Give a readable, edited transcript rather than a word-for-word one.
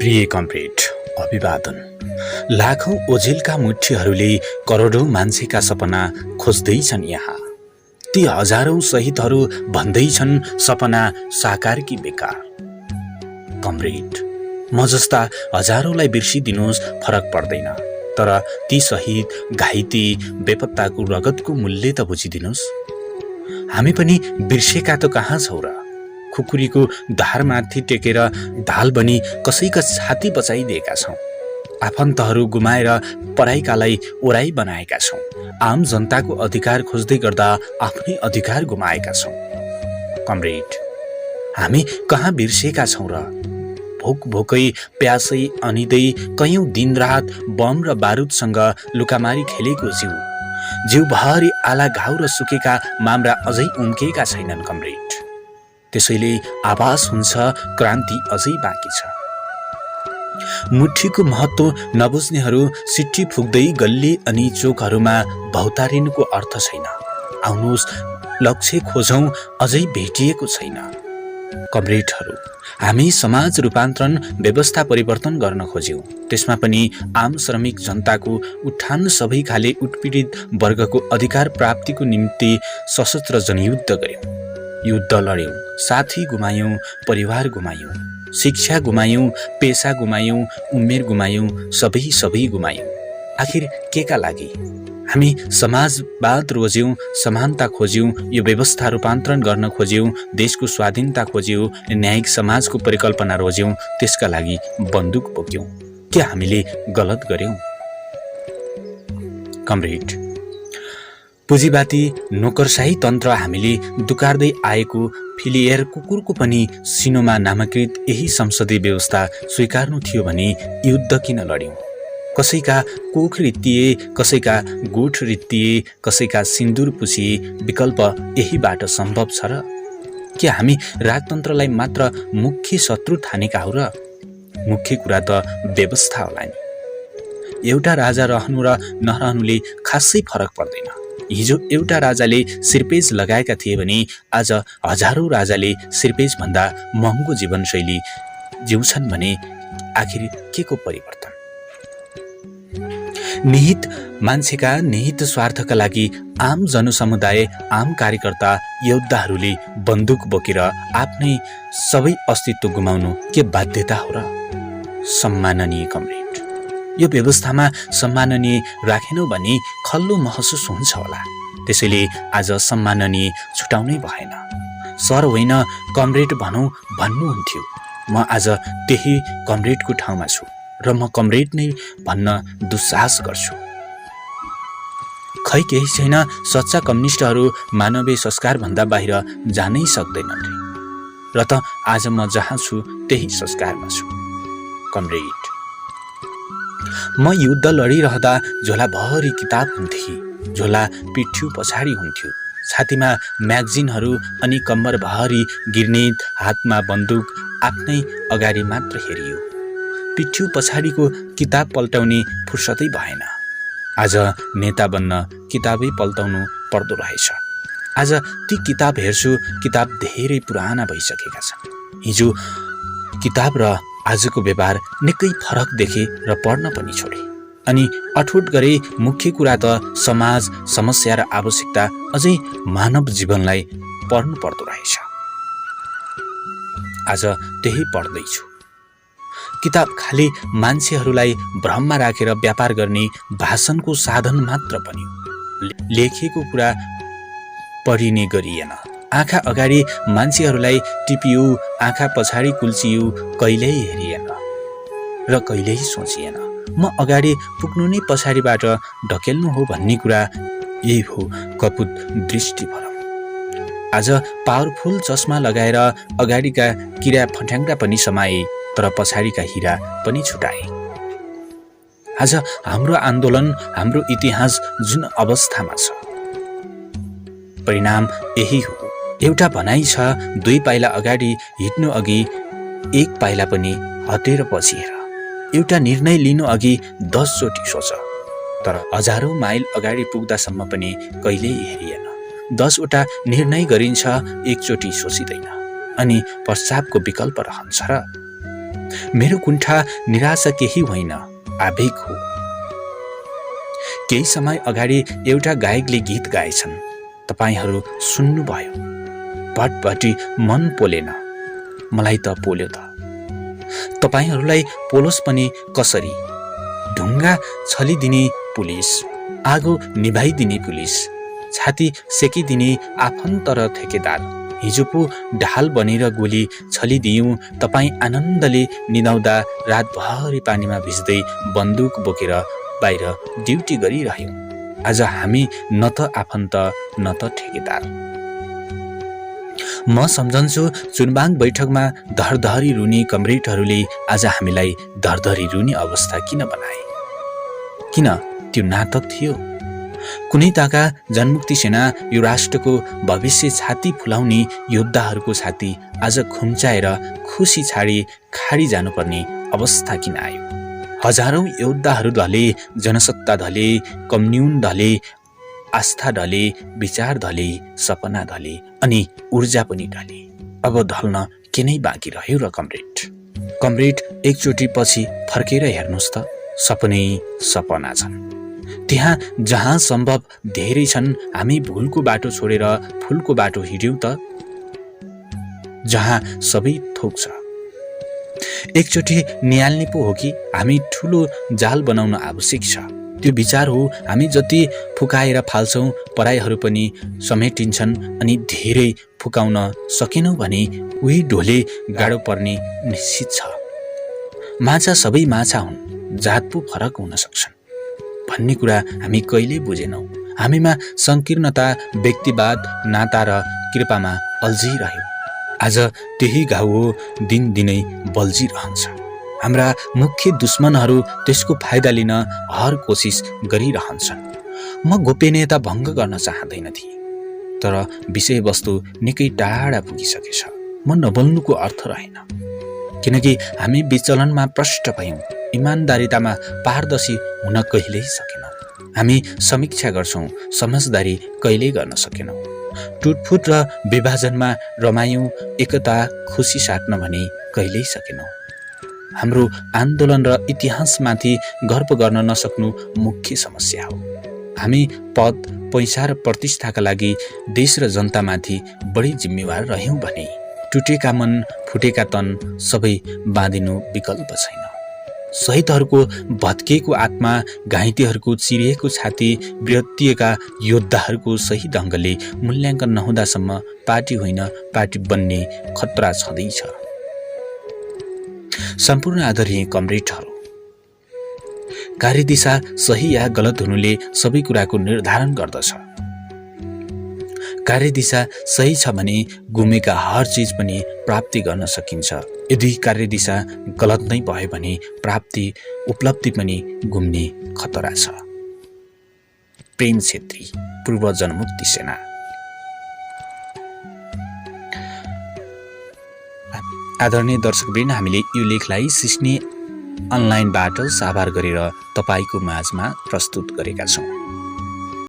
प्रिय कमरेड, अभिवादन। लाखौं ओझेलका मुठ्ठीहरूले करोडौं मान्छेका सपना खोज्दैछन् यहाँ। ती हजारौं शहीदहरू भन्दैछन् सपना साकार कि बेकार। कमरेड, म जस्ता हजारौंलाई बिर्सिदिनुहोस् फरक पर्दैन, तर ती शहीद, घाइते, बेपत्ताको रगतको मूल्य त बुझिदिनुहोस्। हामी पनि बिर्सेका त कहाँ छौँ र? खुकुरीको धारमाथि टेकेर ढाल बनी कसैका छाती बचाइदिएका छौँ। आफन्तहरू गुमाएर पराइकालाई ओराइ बनाएका छौँ। आम जनताको अधिकार खोज्दै गर्दा आफ्नै अधिकार गुमाएका छौँ। कमरेड, हामी कहाँ बिर्सेका छौँ र? भोक भोकै प्यासै अनिँदै कैयौं दिनरात बम र बारुदसँग लुकामारी खेलेको जिउभरि आला घाउ र सुकेका माम्रा अझै उम्केका छैनन् कमरेड। त्यसैले आभास हुन्छ क्रान्ति अझै बाँकी छ। मुठ्ठीको महत्त्व नबुझ्नेहरू सिट्ठी फुक्दै गल्ली अनि चोकहरूमा भौतारिनुको अर्थ छैन। आउनुहोस् लक्ष्य खोजौँ, अझै भेटिएको छैन। कमरेडहरू, हामी समाज रूपान्तरण, व्यवस्था परिवर्तन गर्न खोज्यौँ। त्यसमा पनि आम श्रमिक जनताको उत्थान, सबै खाले उत्पीडित वर्गको अधिकार प्राप्तिको निम्ति सशस्त्र जनयुद्ध गर्यौँ। युद्ध लड्यौँ, साथी गुमायौँ, परिवार गुमायौँ, शिक्षा गुमायौँ, पेसा गुमायौँ, उमेर गुमायौँ, सबै गुमायौँ। आखिर केका लागि? हामी समाजवाद रोज्यौँ, समानता खोज्यौँ, यो व्यवस्था रूपान्तरण गर्न खोज्यौँ, देशको स्वाधीनता खोज्यौँ, न्यायिक समाजको परिकल्पना रोज्यौँ। त्यसका लागि बन्दुक बोक्यौँ। के हामीले गलत गर्यौँ? कमरेड, पुँजीवादी नोकरशाही तन्त्र हामीले दुकार्दै आएको फिलिएर कुकुरको पनि सिनोमा नामाकृत यही संसदीय व्यवस्था स्वीकार्नु थियो भने युद्ध किन लड्यौँ? कसैका कोख रित्तिए, कसैका गोठ रित्तिए, कसैका सिन्दुर पुछिए। विकल्प यहीबाट सम्भव छ र? के हामी राजतन्त्रलाई मात्र मुख्य शत्रु ठानेका हौ र? मुख्य कुरा त व्यवस्था होला नि। एउटा राजा रहनु र नरहनुले खासै फरक पर्दैन। हिजो एउटा राजाले सिरपेज लगाएका थिए भने आज हजारौं राजाले सिरपेज भन्दा महँगो जीवनशैली जिउँछन् भने आखिर के को परिवर्तन? निहित मान्छेका निहित स्वार्थका लागि आम जनसमुदाय, आम कार्यकर्ता, योद्धाहरूले बन्दुक बोकेर आफ्नै सबै अस्तित्व गुमाउनु के बाध्यता हो र? सम्माननीय कमरेड, यो व्यवस्थामा सम्माननीय राखेनौ भने खल्लो महसुस हुन्छ होला। त्यसैले आज सम्माननीय छुटाउनै भएन। सर होइन कमरेड भनौँ भन्नुहुन्थ्यो। म आज त्यही कमरेडको ठाउँमा छु र म कमरेड नै भन्न दुस्साहस गर्छु। खै केही छैन, सच्चा कम्युनिस्टहरू मानवीय संस्कार भन्दा बाहिर जानै सक्दैनन् र त आज म जहाँ छु त्यही संस्कारमा छु। कमरेड, म युद्ध लडिरहँदा झोलाभरि किताब हुन्थे। झोला पिठ्यू पछाडि हुन्थ्यो। छातीमा म्यागजिनहरू अनि कम्मरभरि गिर्नेद, हातमा बन्दुक, आफ्नै अगाडि मात्र हेरियो। पिठ्यू पछाडिको किताब पल्टाउने फुर्सदै भएन। आज नेता बन्न किताबै पल्टाउनु पर्दो रहेछ। आज ती किताब हेर्छु, किताब धेरै पुराना भइसकेका छन्। हिजो किताब र आजको व्यवहार निकै फरक देखे र पढ्न पनि छोडे। अनि अठोट गरे मुख्य कुरा त समाज, समस्या र आवश्यकता, अझै मानव जीवनलाई पढ्नु पर्दो रहेछ। आज त्यही पढ्दैछु। किताब खाली मान्छेहरूलाई भ्रममा राखेर व्यापार गर्ने भाषणको साधन मात्र बन्यो। लेखिएको कुरा पढिने गरिएन। आँखा अगाडि मान्छेहरूलाई टिपियो, आँखा पछाडि कुल्चियो, कहिल्यै हेरिएन र कहिल्यै सोचिएन। म अगाडि पुग्नु नै पछाडिबाट ढकेल्नु हो भन्ने कुरा यही हो कपुत दृष्टि भनौँ। आज पावरफुल चस्मा लगाएर अगाडिका किरा फट्याङ्ग्रा पनि समाए, तर पछाडिका हिरा पनि छुटाए। आज हाम्रो आन्दोलन, हाम्रो इतिहास जुन अवस्थामा छ, परिणाम यही हो। एउटा भनाइ छ, 2 पाइला अगाडि हिँड्नु अघि 1 पाइला पनि हटेर पछि हेर। एउटा निर्णय लिनु अघि 10 चोटि सोच, तर हजारौं माइल अगाडि पुग्दासम्म पनि कहिल्यै हेरिएन। 10 वटा निर्णय गरिन्छ, 1 चोटि सोचिँदैन। अनि पश्चातको विकल्प रहन्छ र? मेरो कुण्ठा निराशा केही होइन, आवेग हो। केही समय अगाडि एउटा गायकले गीत गाएछन्, तपाईहरू सुन्नुभयो। भटभटी मन पोलेन, मलाई त पोल्यो त। तपाईहरूलाई पोलोस् पनि कसरी? ढुङ्गा छलिदिने पुलिस, आगो निभाइदिने पुलिस, छाती सेकिदिने आफन्त र ठेकेदार। हिजो पो ढाल बनेर गोली छलिदियौँ, तपाईँ आनन्दले निदाउँदा रातभरि पानीमा भिज्दै बन्दुक बोकेर बाहिर ड्युटी गरिरह्यौँ। आज हामी न त आफन्त न त ठेकेदार। म सम्झन्छु चुनबाङ बैठकमा धरधरी रुने कमरेडहरूले आज हामीलाई धरधरी रुने अवस्था किन बनाए? किन? त्यो नाटक थियो। कुनै ताका जनमुक्ति सेना यो राष्ट्रको भविष्य छाती फुलाउने योद्धाहरूको छाती आज खुम्चाएर खुसी छाडी खाडी जानुपर्ने अवस्था किन आयो? हजारौं योद्धाहरू ढले, जनसत्ता ढले, कम्युन ढले, आस्था ढले, विचार ढले, सपना ढले, अनि ऊर्जा पनि ढले। अब ढल्न के नै बाँकी रह्यो र कमरेड? कमरेड एकचोटि पछि फर्केर हेर्नुहोस् त, सपनै सपना छन्। त्यहाँ जहाँ सम्भव धेरै छन्, हामी भुलको बाटो छोडेर फुलको बाटो हिँड्यौँ त, जहाँ सबै थोक छ। एकचोटि निहाल्ने पो हो कि हामी ठुलो जाल बनाउन आवश्यक छ। त्यो विचार हो, हामी जति फुकाएर फाल्छौँ पराईहरू पनि समेटिन्छन्, अनि धेरै फुकाउन सकेनौँ भने उही ढोले गाडो पर्ने निश्चित छ। माछा सबै माछा हुन्, जात पो फरक हुन सक्छन् भन्ने कुरा हामी कहिल्यै बुझेनौँ। हामीमा संकीर्णता, व्यक्तिवाद, नाता र कृपामा अल्झिरह्यो। आज त्यही घाउ हो, दिनदिनै बल्झिरहन्छ। हाम्रा मुख्य दुश्मनहरू त्यसको फाइदा लिन हर कोसिस गरिरहन्छन्। म गोपनीयता भङ्ग गर्न चाहँदैन थिएँ, तर विषयवस्तु निकै टाढा पुगिसकेछ। म नबोल्नुको अर्थ रहेन, किनकि हामी विचलनमा प्रष्ट भयौँ। इमान्दारितामा पारदर्शी हुन कहिल्यै सकेनौँ। हामी समीक्षा गर्छौँ, समझदारी कहिल्यै गर्न सकेनौँ। टुटफुट र विभाजनमा रमायौँ, एकता खुसी साट्न भने कहिल्यै सकेनौँ। हाम्रो आन्दोलन र इतिहासमाथि गर्व गर्न नसक्नु मुख्य समस्या हो। हामी पद, पैसा र प्रतिष्ठाका लागि देश र जनतामाथि बढी जिम्मेवार रह्यौँ भने टुटेका मन, फुटेका तन सबै बाँधिनु विकल्प छैन। शहीदहरूको भत्किएको आत्मा, घाइतेहरूको चिरिएको छाती, वृत्तिएका योद्धाहरूको सही ढङ्गले मूल्याङ्कन नहुँदासम्म पार्टी होइन, पार्टी बन्ने खतरा छँदैछ। सम्पूर्ण आदरणीय कमरेडहरू, कार्यदिशा सही या गलत हुनुले सबै कुराको निर्धारण गर्दछ। कार्यदिशा सही छ भने गुमेका हर चिज पनि प्राप्ति गर्न सकिन्छ। यदि कार्यदिशा गलत नै भयो भने प्राप्ति, उपलब्धि पनि गुम्ने खतरा छ। प्रेम छेत्री, पूर्व जनमुक्ति सेना। आदरणीय दर्शकवृन्द, हामीले यो लेखलाई सिस्ने अनलाइनबाट साभार गरेर तपाईको माझमा प्रस्तुत गरेका छौँ।